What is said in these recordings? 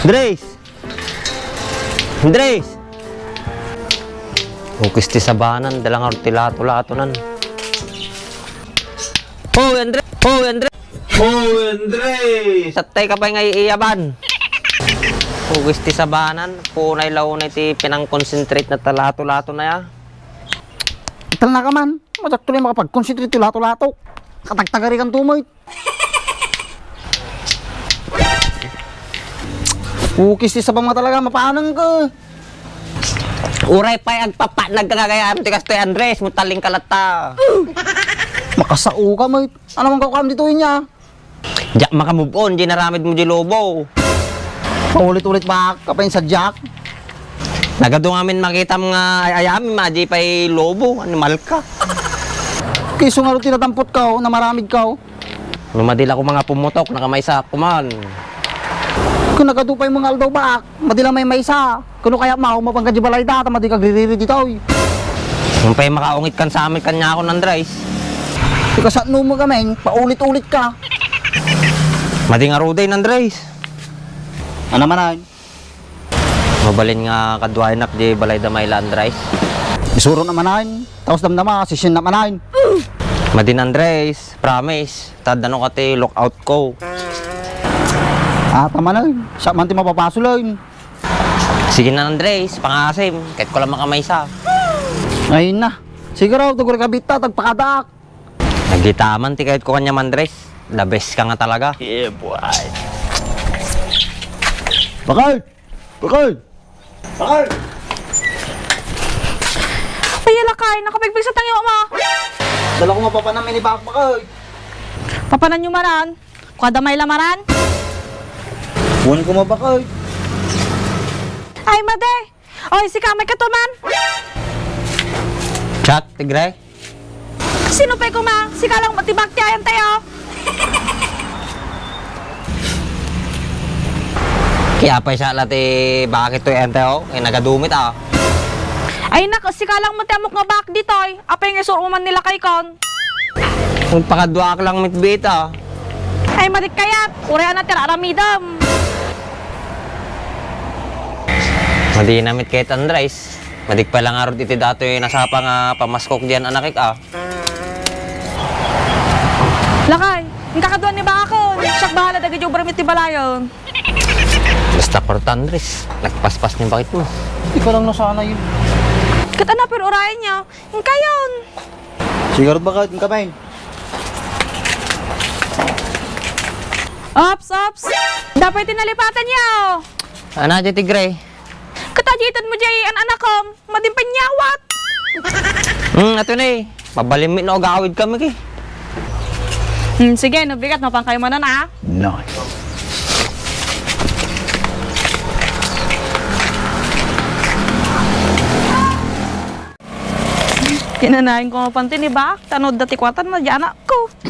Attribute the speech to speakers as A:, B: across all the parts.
A: Andres! Andres! Ukis ti sabanan, dalang arti lato-latonan. Hoy, Andres! Hoy, Andres! Hoy, Andres! Satay ka pa nga iiyaban. Ukis ti sabanan, punay launay ti pinang-concentrate na talato-lato na ya.
B: Ital na ka man. Masak tuloy makapag-concentrate yung lato-lato. Katagtagari kang tumoy. Ukis sa mga talaga, mapaanang ka.
A: Uray pa'y agpapa, nagkagayaan ti kastoy Andres, mutaling kalata.
B: Makasao ka, mate. Ano man kakam dito niya?
A: Jack makamove on, di naramid mo di lobo.
B: Paulit-ulit ba kapain sa Jack?
A: Nagado ngamin makita mga ayami, maji pa'y lobo, animal ka.
B: Kiso nga rin tinatampot ka, na maramig ka.
A: Lumadil ako mga pumutok, nakamay sa kuman.
B: Kung nagadupay mga aldaw ba, madila may maysa. Kuno kaya mapang kajibalay data, madi kagriri dito.
A: Kung pa'y makaungit kan sa amin kanya ako ng Andres.
B: Ika sa mo kami, paulit-ulit ka.
A: Madi nga ruday ng Andres.
B: Ano man ay?
A: Mabalin nga kadwain up di balay damay la Andres.
B: Isuro naman ay. Tapos damdama, sisin naman ay.
A: Madin Andres, promise. Tadano ka ti lockout ko.
B: Tama na. Siya man ti mapapasuloy.
A: Sige na Andres, pangasim. Kahit ko lang makamay sa.
B: Ayun na. Siguro, tugur kabita, tagpakadak.
A: Nagitaman ti kahit ko kanya Andres. The best ka nga talaga.
C: Yeah, boy.
B: Bakal! Bakal! Bakal!
D: Ay, lakay, nakapigpig sa tangyo mo.
B: Dala ko mapapanamin ni Bakal.
D: Papanan nyo maran. Kada may lamaran.
B: Buwan ko mabakal.
D: Ay, made. Oy, si kamay ka to man.
A: Chat, tigre.
D: Sino pa kuma? Si kalang matibak tiyayan tayo.
A: Kaya pa siya lati bakit to ente o? Nagadumit ah.
D: Ay, si kalang matiamok nga bak dito. Apay nga suro man nila kay kon.
A: Kung pakadwa ka lang mitbit ah.
D: Ay, madik kayat. Urean na tiraramidam.
A: Madi namit kahit Andres. Madik pa lang arot iti dato yung nasapa nga pamaskok diyan anakik ah.
D: Lakay, yung kakaduan ni ba ako? Siyak bahala dagi jo bramit ti balayon.
A: Basta korta Andres. Nagpaspas niyo bakit mo?
B: Ikaw lang nasana yun.
D: Kata na pero urayan niya. Yung kayon.
B: Siguro bakal, yung kamay.
D: Ops. Dapat tinalipatan niya.
A: Ano dyan tigre?
D: Katajitan mo jay an anak ko. Madimpanyawat.
A: Ato na eh. Mabalimit na o gawid kami ki.
D: Sige, nabigat mo pang kayo mo na na.
B: Nice.
D: Kinanahin ko mapantin ni ba? Tanod dati kwatan na dyan ako.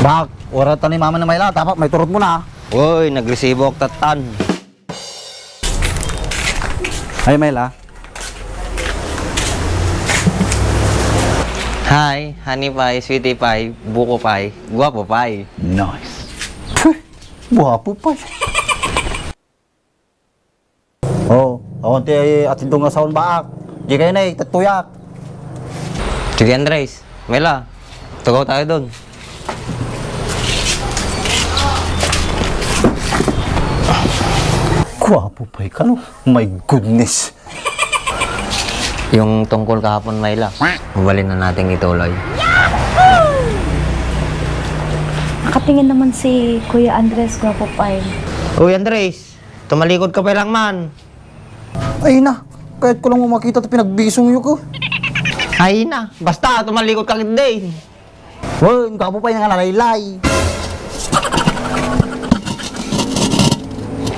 B: Bak, oras ni mama na Mayla, dapat may turot mo na.
A: Uy, nagresibo ak tatan.
B: Ay Mayla.
A: Hi, honey pie, sweetie pie, buko pie, guwapo pie.
B: Nice. Buhapo pa. Oh, awan ti atin nga saon baak. Di kayo na tatuyak.
A: Sige Andres, Mela, tugaw tayo doon.
B: Guwapo pa ka no? My goodness.
A: Yung tungkol kahapon Mela, mabalin na natin ituloy.
E: Nakatingin naman si Kuya Andres, gwapo pa eh.
A: Uy Andres, tumalikod ka pa lang man.
B: Ay na, kahit ko lang mo makita ito pinagbisong yun ko.
A: Ay na, basta tumalikod ka hindi.
B: Well, gwapo pa yung nalaylay.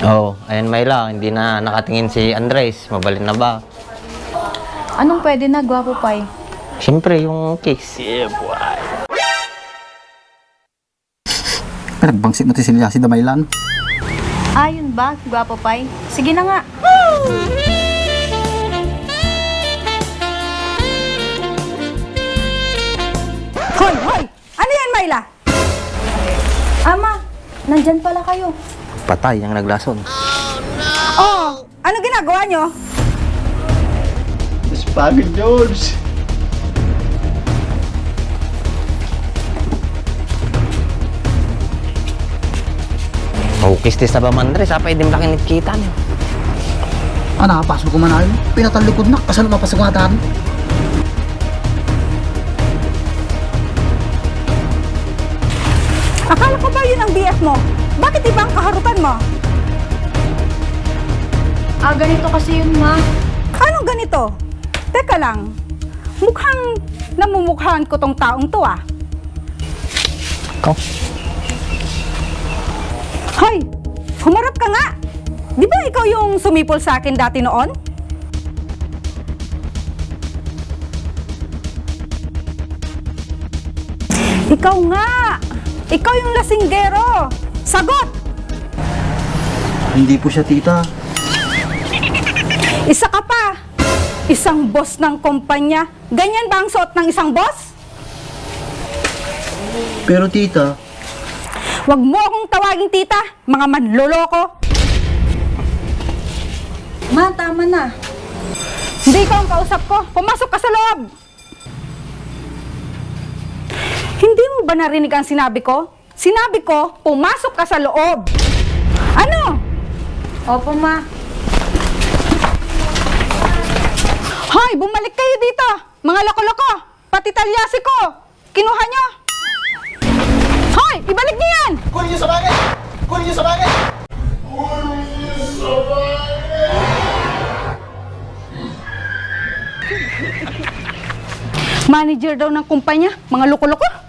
A: Oh, ayan Myla, hindi na nakatingin si Andres. Mabalin na ba?
E: Anong pwede na, Gwapo Pai?
A: Siyempre, yung cakes.
B: Pinagbangsit mo si Damaylan.
E: Yun ba, Gwapo Pai? Sige na nga.
D: Hoy, hoy! Ano yan, Myla?
E: Ama, nandyan pala kayo.
A: Patay ang naglason.
D: Oh, ano ginagawa nyo?
B: Mas pagod, George.
A: Oh, kistis na ba man, Andres? Apa, hindi mo laking kita niyo.
B: Nakapasok ko man ayon. Pinatalikod na, kasal mapasagatan.
D: Akala ko ba yun ang BF mo? Bakit iba ang kaharutan mo?
E: Ganito kasi yun, Ma.
D: Anong ganito? Teka lang, mukhang namumukhaan ko tong taong to ah.
A: Ikaw?
D: Hoy, humarap ka nga! Di ba ikaw yung sumipol sa akin dati noon? Ikaw nga! Ikaw yung lasinggero! Sagot!
B: Hindi po siya, tita.
D: Isa ka pa! Isang boss ng kumpanya. Ganyan ba ang suot ng isang boss?
B: Pero tita,
D: Huwag mo akong tawaging tita, mga manloloko.
E: Ma, tama na.
D: Hindi ikaw ang kausap ko. Pumasok ka sa loob. Hindi mo ba narinig ang sinabi ko? Sinabi ko, pumasok ka sa loob. Ano?
E: Opo, Ma.
D: Hoy, bumalik kayo dito. Mga loko-loko. Pati talyasi ko. Kinuha nyo. Hoy, ibalik niyo yan.
B: kunin niyo sa bagay! Kunin niyo sa bagay!
D: Manager daw ng kumpanya. Mga loko-loko.